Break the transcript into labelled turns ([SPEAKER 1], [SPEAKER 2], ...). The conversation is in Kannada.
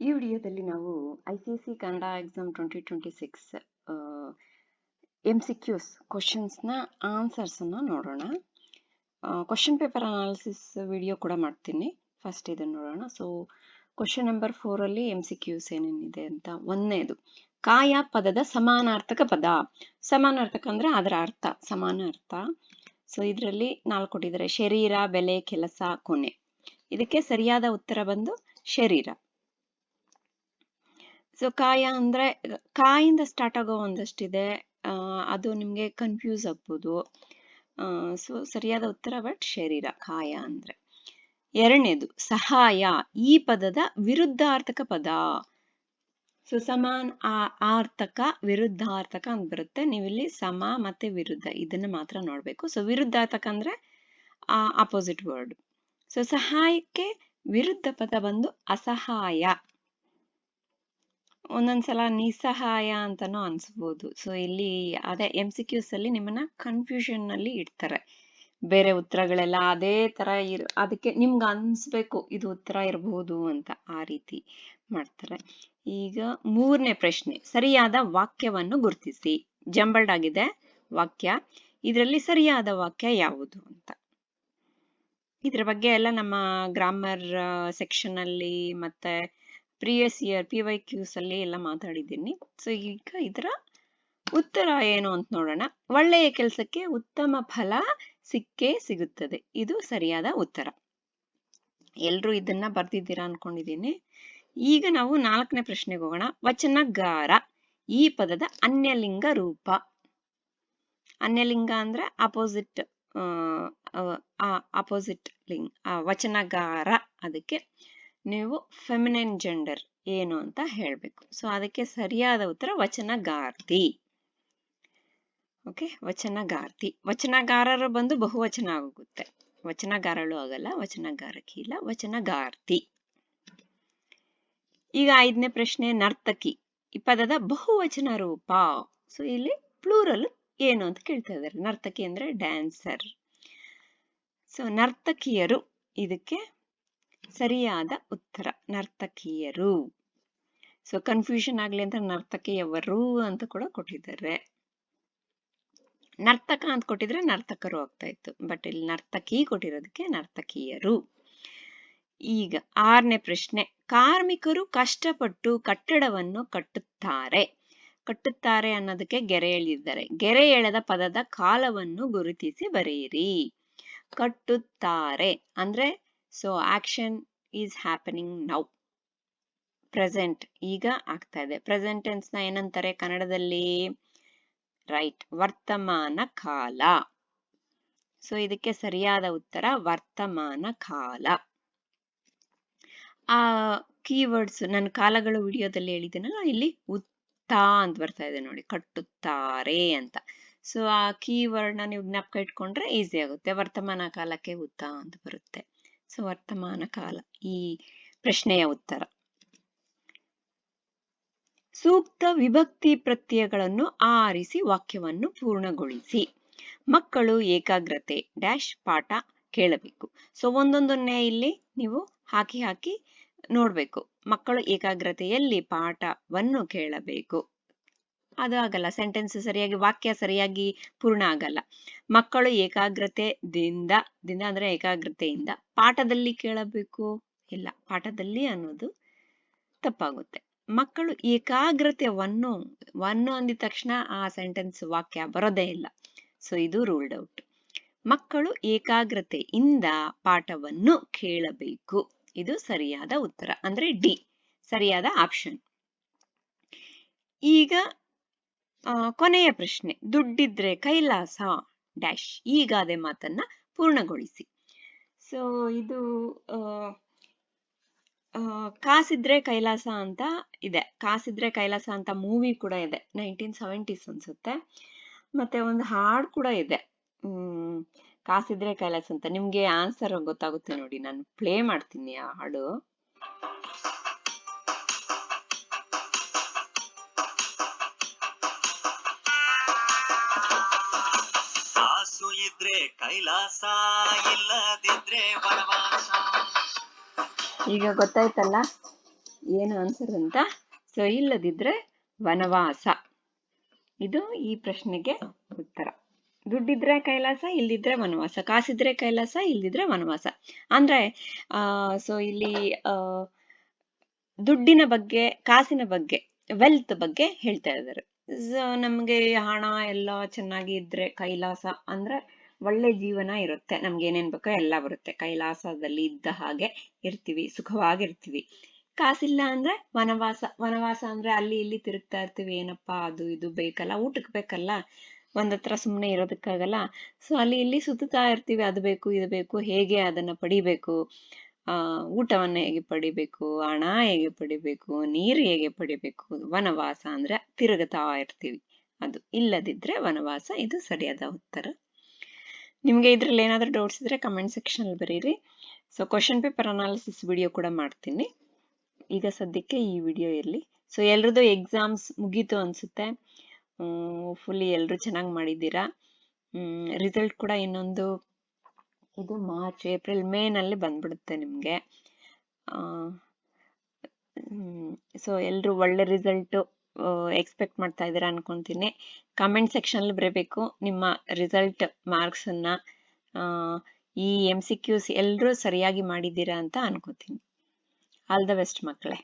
[SPEAKER 1] ಈ ವಿಡಿಯೋದಲ್ಲಿ ನಾವು ICSE ಕನ್ನಡ ಎಕ್ಸಾಮ್ 2026 MCQs ಕ್ವಶನ್ಸ್ನ ಆನ್ಸರ್ಸನ್ನು ನೋಡೋಣ. ಕ್ವಶನ್ ಪೇಪರ್ ಅನಾಲಿಸಿಸ್ ವಿಡಿಯೋ ಕೂಡ ಮಾಡ್ತೀನಿ. ಫಸ್ಟ್ ಇದನ್ನು ನೋಡೋಣ. ಸೊ ಕ್ವಶನ್ ನಂಬರ್ 4 ಅಲ್ಲಿ MCQs ಏನೇನಿದೆ ಅಂತ. ಒಂದನೇದು, ಕಾಯ ಪದದ ಸಮಾನಾರ್ಥಕ ಪದ. ಸಮಾನಾರ್ಥಕ ಅಂದ್ರೆ ಅದರ ಅರ್ಥ, ಸಮಾನ ಅರ್ಥ. ಸೊ ಇದರಲ್ಲಿ 4 ಕೊಟ್ಟಿದ್ದಾರೆ: ಶರೀರ, ಬೆಲೆ, ಕೆಲಸ, ಕೊನೆ. ಇದಕ್ಕೆ ಸರಿಯಾದ ಉತ್ತರ ಬಂದು ಶರೀರ. ಸೊ ಕಾಯ ಅಂದ್ರೆ ಕಾಯಿಂದ ಸ್ಟಾರ್ಟ್ ಆಗೋ ಒಂದಷ್ಟಿದೆ, ಅದು ನಿಮ್ಗೆ ಕನ್ಫ್ಯೂಸ್ ಆಗ್ಬೋದು. ಸೊ ಸರಿಯಾದ ಉತ್ತರ ಬಟ್ ಶರೀರ, ಕಾಯ ಅಂದ್ರೆ. ಎರಡನೇದು, ಸಹಾಯ. ಈ ಪದದ ವಿರುದ್ಧಾರ್ಥಕ ಪದ. ಸೊ ಸಮಾನ ಆರ್ಥಕ, ವಿರುದ್ಧಾರ್ಥಕ ಅಂತ ಬರುತ್ತೆ. ನೀವಿಲ್ಲಿ ಸಮ ಮತ್ತೆ ವಿರುದ್ಧ ಇದನ್ನ ಮಾತ್ರ ನೋಡ್ಬೇಕು. ಸೊ ವಿರುದ್ಧಾರ್ಥಕ ಅಂದ್ರೆ ಅಪೋಸಿಟ್ ವರ್ಡ್. ಸೊ ಸಹಾಯಕ್ಕೆ ವಿರುದ್ಧ ಪದ ಬಂದು ಅಸಹಾಯ. ಒಂದೊಂದ್ಸಲ ನಿಸ್ಸಹಾಯ ಅಂತಾನೂ ಅನ್ಸ್ಬೋದು. ಸೊ ಇಲ್ಲಿ ಅದೇ MCQs ಅಲ್ಲಿ ನಿಮ್ಮನ್ನ ಕನ್ಫ್ಯೂಷನ್ ನಲ್ಲಿ ಇಡ್ತಾರೆ. ಬೇರೆ ಉತ್ತರಗಳೆಲ್ಲ ಅದೇ ತರ ಅದಕ್ಕೆ ನಿಮ್ಗೆ ಅನ್ಸ್ಬೇಕು ಇದು ಉತ್ತರ ಇರಬಹುದು ಅಂತ, ಆ ರೀತಿ ಮಾಡ್ತಾರೆ. ಈಗ 3ನೇ ಪ್ರಶ್ನೆ, ಸರಿಯಾದ ವಾಕ್ಯವನ್ನು ಗುರುತಿಸಿ. ಜಂಬಲ್ಡ್ ಆಗಿದೆ ವಾಕ್ಯ, ಇದರಲ್ಲಿ ಸರಿಯಾದ ವಾಕ್ಯ ಯಾವುದು ಅಂತ. ಇದ್ರ ಬಗ್ಗೆ ಎಲ್ಲ ನಮ್ಮ ಗ್ರಾಮರ್ ಸೆಕ್ಷನ್ ಅಲ್ಲಿ ಮತ್ತೆ ಪ್ರಿವಿಯಸ್ ಇಯರ್ PYQs ಅಲ್ಲಿ ಎಲ್ಲ ಮಾತಾಡಿದ್ದೀನಿ. ಸೊ ಈಗ ಇದರ ಉತ್ತರ ಏನು ಅಂತ ನೋಡೋಣ. ಒಳ್ಳೆಯ ಕೆಲಸಕ್ಕೆ ಉತ್ತಮ ಫಲ ಸಿಕ್ಕೇ ಸಿಗುತ್ತದೆ. ಇದು ಸರಿಯಾದ ಉತ್ತರ. ಎಲ್ರೂ ಇದನ್ನ ಬರ್ದಿದ್ದೀರಾ ಅನ್ಕೊಂಡಿದ್ದೀನಿ. ಈಗ ನಾವು 4ನೇ ಪ್ರಶ್ನೆಗೆ ಹೋಗೋಣ. ವಚನಗಾರ. ಈ ಪದದ ಅನ್ಯಲಿಂಗ ರೂಪ. ಅನ್ಯಲಿಂಗ ಅಂದ್ರೆ ಅಪೋಸಿಟ್ ಲಿಂಗ್. ವಚನಗಾರ ಅದಕ್ಕೆ ನೀವು ಫೆಮಿನೈನ್ ಜೆಂಡರ್ ಏನು ಅಂತ ಹೇಳ್ಬೇಕು. ಸೊ ಅದಕ್ಕೆ ಸರಿಯಾದ ಉತ್ತರ ವಚನಗಾರ್ತಿ. ಓಕೆ, ವಚನಗಾರ್ತಿ. ವಚನಗಾರರು ಬಂದು ಬಹುವಚನ ಆಗುತ್ತೆ, ವಚನಗಾರಳು ಆಗಲ್ಲ, ವಚನಗಾರಕಿ ಇಲ್ಲ, ವಚನಗಾರ್ತಿ. ಈಗ 5ನೇ ಪ್ರಶ್ನೆ, ನರ್ತಕಿ. ಈ ಪದದ ಬಹುವಚನ ರೂಪ. ಸೊ ಇಲ್ಲಿ ಪ್ಲೂರಲ್ ಏನು ಅಂತ ಕೇಳ್ತಾ ಇದ್ದಾರೆ. ನರ್ತಕಿ ಅಂದ್ರೆ ಡ್ಯಾನ್ಸರ್. ಸೊ ನರ್ತಕಿಯರು ಇದಕ್ಕೆ ಸರಿಯಾದ ಉತ್ತರ, ನರ್ತಕಿಯರು. ಸೊ ಕನ್ಫ್ಯೂಷನ್ ಆಗ್ಲಿ ಅಂತ ನರ್ತಕಿಯವರು ಅಂತ ಕೂಡ ಕೊಟ್ಟಿದ್ದಾರೆ. ನರ್ತಕ ಅಂತ ಕೊಟ್ಟಿದ್ರೆ ನರ್ತಕರು ಆಗ್ತಾ ಇತ್ತು, ಬಟ್ ಇಲ್ಲಿ ನರ್ತಕಿ ಕೊಟ್ಟಿರೋದಕ್ಕೆ ನರ್ತಕಿಯರು. ಈಗ 6ನೇ ಪ್ರಶ್ನೆ, ಕಾರ್ಮಿಕರು ಕಷ್ಟಪಟ್ಟು ಕಟ್ಟಡವನ್ನು ಕಟ್ಟುತ್ತಾರೆ. ಕಟ್ಟುತ್ತಾರೆ ಅನ್ನೋದಕ್ಕೆ ಗೆರೆ ಎಳೆದಿದ್ದಾರೆ. ಗೆರೆ ಎಳೆದ ಪದದ ಕಾಲವನ್ನು ಗುರುತಿಸಿ ಬರೆಯಿರಿ. ಕಟ್ಟುತ್ತಾರೆ ಅಂದ್ರೆ so action is happening now, present, ಈಗ ಆಗ್ತಾ ಇದೆ. ಪ್ರೆಸೆಂಟ್ ಟೆನ್ಸ್ ನ ಏನಂತಾರೆ ಕನ್ನಡದಲ್ಲಿ? ರೈಟ್, ವರ್ತಮಾನ ಕಾಲ. ಸೊ ಇದಕ್ಕೆ ಸರಿಯಾದ ಉತ್ತರ ವರ್ತಮಾನ ಕಾಲ. ಆ ಕೀವರ್ಡ್ಸ್ ನನ್ನ ಕಾಲಗಳು ವಿಡಿಯೋದಲ್ಲಿ ಹೇಳಿದ್ದೀನಲ್ಲ, ಇಲ್ಲಿ ಉತ್ತಾ ಅಂತ ಬರ್ತಾ ಇದೆ ನೋಡಿ, ಕಟ್ಟುತ್ತಾರೆ ಅಂತ. ಸೊ ಆ ಕೀವರ್ಡ್ ನ ನೀವು ಜ್ಞಾಪಕ ಇಟ್ಕೊಂಡ್ರೆ ಈಸಿ ಆಗುತ್ತೆ. ವರ್ತಮಾನ ಕಾಲಕ್ಕೆ ಉತ್ತಾ ಅಂತ ಬರುತ್ತೆ. ಸೊ ವರ್ತಮಾನ ಕಾಲ ಈ ಪ್ರಶ್ನೆಯ ಉತ್ತರ. ಸೂಕ್ತ ವಿಭಕ್ತಿ ಪ್ರತ್ಯಯಗಳನ್ನು ಆರಿಸಿ ವಾಕ್ಯವನ್ನು ಪೂರ್ಣಗೊಳಿಸಿ. ಮಕ್ಕಳು ಏಕಾಗ್ರತೆ ಡ್ಯಾಶ್ ಪಾಠ ಕೇಳಬೇಕು. ಸೊ ಒಂದೊಂದನ್ನೇ ಇಲ್ಲಿ ನೀವು ಹಾಕಿ ನೋಡ್ಬೇಕು. ಮಕ್ಕಳು ಏಕಾಗ್ರತೆಯಲ್ಲಿ ಪಾಠವನ್ನು ಕೇಳಬೇಕು. ಅದು ಆಗಲ್ಲ, ಸೆಂಟೆನ್ಸ್ ಸರಿಯಾಗಿ, ವಾಕ್ಯ ಸರಿಯಾಗಿ ಪೂರ್ಣ ಆಗಲ್ಲ. ಮಕ್ಕಳು ಏಕಾಗ್ರತೆಯಿಂದ ಅಂದ್ರೆ ಏಕಾಗ್ರತೆಯಿಂದ ಪಾಠದಲ್ಲಿ ಕೇಳಬೇಕು, ಇಲ್ಲ, ಪಾಠದಲ್ಲಿ ಅನ್ನೋದು ತಪ್ಪಾಗುತ್ತೆ. ಮಕ್ಕಳು ಏಕಾಗ್ರತೆಯನ್ನು ಅಂದಿದ ತಕ್ಷಣ ಆ ಸೆಂಟೆನ್ಸ್ ವಾಕ್ಯ ಬರೋದೇ ಇಲ್ಲ. ಸೊ ಇದು ರೂಲ್ಡ್ ಔಟ್. ಮಕ್ಕಳು ಏಕಾಗ್ರತೆಯಿಂದ ಪಾಠವನ್ನು ಕೇಳಬೇಕು. ಇದು ಸರಿಯಾದ ಉತ್ತರ, ಅಂದ್ರೆ ಡಿ ಸರಿಯಾದ ಆಪ್ಷನ್. ಈಗ ಕೊನೆಯ ಪ್ರಶ್ನೆ, ದುಡ್ಡಿದ್ರೆ ಕೈಲಾಸ ಡ್ಯಾಶ್ ಈ ಗಾದೆ ಮಾತನ್ನ ಪೂರ್ಣಗೊಳಿಸಿ. ಸೊ ಇದು ಕಾಸಿದ್ರೆ ಕೈಲಾಸ ಅಂತ ಇದೆ. ಕಾಸಿದ್ರೆ ಕೈಲಾಸ ಅಂತ ಮೂವಿ ಕೂಡ ಇದೆ, 1970s ಅನ್ಸುತ್ತೆ. ಮತ್ತೆ ಒಂದು ಹಾಡು ಕೂಡ ಇದೆ, ಕಾಸಿದ್ರೆ ಕೈಲಾಸ ಅಂತ. ನಿಮ್ಗೆ ಆನ್ಸರ್ ಗೊತ್ತಾಗುತ್ತೆ ನೋಡಿ, ನಾನು ಪ್ಲೇ ಮಾಡ್ತೀನಿ ಆ ಹಾಡು. ಕಾಸು ಇದ್ರೆ ಕೈಲಾಸ, ಇಲ್ಲದಿದ್ರೆ ವನವಾಸ. ಈಗ ಗೊತ್ತಾಯ್ತಲ್ಲ, ಏನು ಆನ್ಸರ್ ಅಂತ. ಸೊ ಇಲ್ಲದಿದ್ರೆ ವನವಾಸ. ಇದು ಈ ಪ್ರಶ್ನೆಗೆ ಉತ್ತರ. ದುಡ್ಡಿದ್ರೆ ಕೈಲಾಸ, ಇಲ್ದಿದ್ರೆ ವನವಾಸ. ಕಾಸಿದ್ರೆ ಕೈಲಾಸ, ಇಲ್ದಿದ್ರೆ ವನವಾಸ. ಅಂದ್ರೆ ಸೊ ಇಲ್ಲಿ ದುಡ್ಡಿನ ಬಗ್ಗೆ, ಕಾಸಿನ ಬಗ್ಗೆ, ವೆಲ್ತ್ ಬಗ್ಗೆ ಹೇಳ್ತಾ ಇದ್ದಾರೆ. ಸೊ ನಮ್ಗೆ ಹಣ ಎಲ್ಲ ಚೆನ್ನಾಗಿ ಇದ್ರೆ ಕೈಲಾಸ ಅಂದ್ರೆ ಒಳ್ಳೆ ಜೀವನ ಇರುತ್ತೆ, ನಮ್ಗೆ ಏನೇನ್ ಬೇಕೋ ಎಲ್ಲ ಬರುತ್ತೆ, ಕೈಲಾಸದಲ್ಲಿ ಇದ್ದ ಹಾಗೆ ಇರ್ತೀವಿ, ಸುಖವಾಗಿರ್ತೀವಿ. ಕಾಸಿಲ್ಲ ಅಂದ್ರೆ ವನವಾಸ. ವನವಾಸ ಅಂದ್ರೆ ಅಲ್ಲಿ ಇಲ್ಲಿ ತಿರುಗ್ತಾ ಇರ್ತೀವಿ, ಏನಪ್ಪಾ ಅದು ಇದು ಬೇಕಲ್ಲ, ಊಟಕ್ಕೆ ಬೇಕಲ್ಲ, ಒಂದತ್ರ ಸುಮ್ಮನೆ ಇರೋದಕ್ಕಾಗಲ್ಲ. ಸೊ ಅಲ್ಲಿ ಇಲ್ಲಿ ಸುತ್ತಾ ಇರ್ತೀವಿ, ಅದು ಬೇಕು ಇದು ಬೇಕು, ಹೇಗೆ ಅದನ್ನ ಪಡಿಬೇಕು, ಊಟವನ್ನ ಹೇಗೆ ಪಡಿಬೇಕು, ಹಣ ಹೇಗೆ ಪಡಿಬೇಕು, ನೀರು ಹೇಗೆ ಪಡಿಬೇಕು. ವನವಾಸ ಅಂದ್ರೆ ತಿರುಗುತ್ತಾ ಇರ್ತೀವಿ, ಅದು. ಇಲ್ಲದಿದ್ರೆ ವನವಾಸ. ಇದು ಸರಿಯಾದ ಉತ್ತರ. ನಿಮ್ಗೆ ಇದ್ರಲ್ಲಿ ಏನಾದ್ರೂ ಡೌಟ್ಸ್ ಇದ್ರೆ ಕಮೆಂಟ್ ಸೆಕ್ಷನ್ ಅಲ್ಲಿ ಬರೀರಿ. So question paper analysis video ಕೂಡ ಮಾಡ್ತೀನಿ. ಈಗ ಸದ್ಯಕ್ಕೆ ಈ ವಿಡಿಯೋ ಇರಲಿ. ಸೊ ಎಲ್ರದ್ದು ಎಕ್ಸಾಮ್ಸ್ ಮುಗೀತು ಅನ್ಸುತ್ತೆ. ಫುಲ್ಲಿ ಎಲ್ರು ಚೆನ್ನಾಗಿ ಮಾಡಿದ್ದೀರಾ. ರಿಸಲ್ಟ್ ಕೂಡ ಇನ್ನೊಂದು ಇದು ಮಾರ್ಚ್, ಏಪ್ರಿಲ್, ಮೇ ನಲ್ಲಿ ಬಂದ್ಬಿಡುತ್ತೆ ನಿಮ್ಗೆ. ಸೊ ಎಲ್ರು ಒಳ್ಳೆ ರಿಸಲ್ಟ್ ಎಕ್ಸ್ಪೆಕ್ಟ್ ಮಾಡ್ತಾ ಇದ್ದೀರಾ ಅನ್ಕೊಂತೀನಿ. ಕಮೆಂಟ್ ಸೆಕ್ಷನ್ ಅಲ್ಲಿ ಬರಬೇಕು ನಿಮ್ಮ ರಿಸಲ್ಟ್ ಮಾರ್ಕ್ಸ್ ಅನ್ನ. ಈ MCQs ಎಲ್ರು ಸರಿಯಾಗಿ ಮಾಡಿದ್ದೀರಾ ಅಂತ ಅನ್ಕೋತೀನಿ. ಆಲ್ ದ ಬೆಸ್ಟ್ ಮಕ್ಕಳೇ.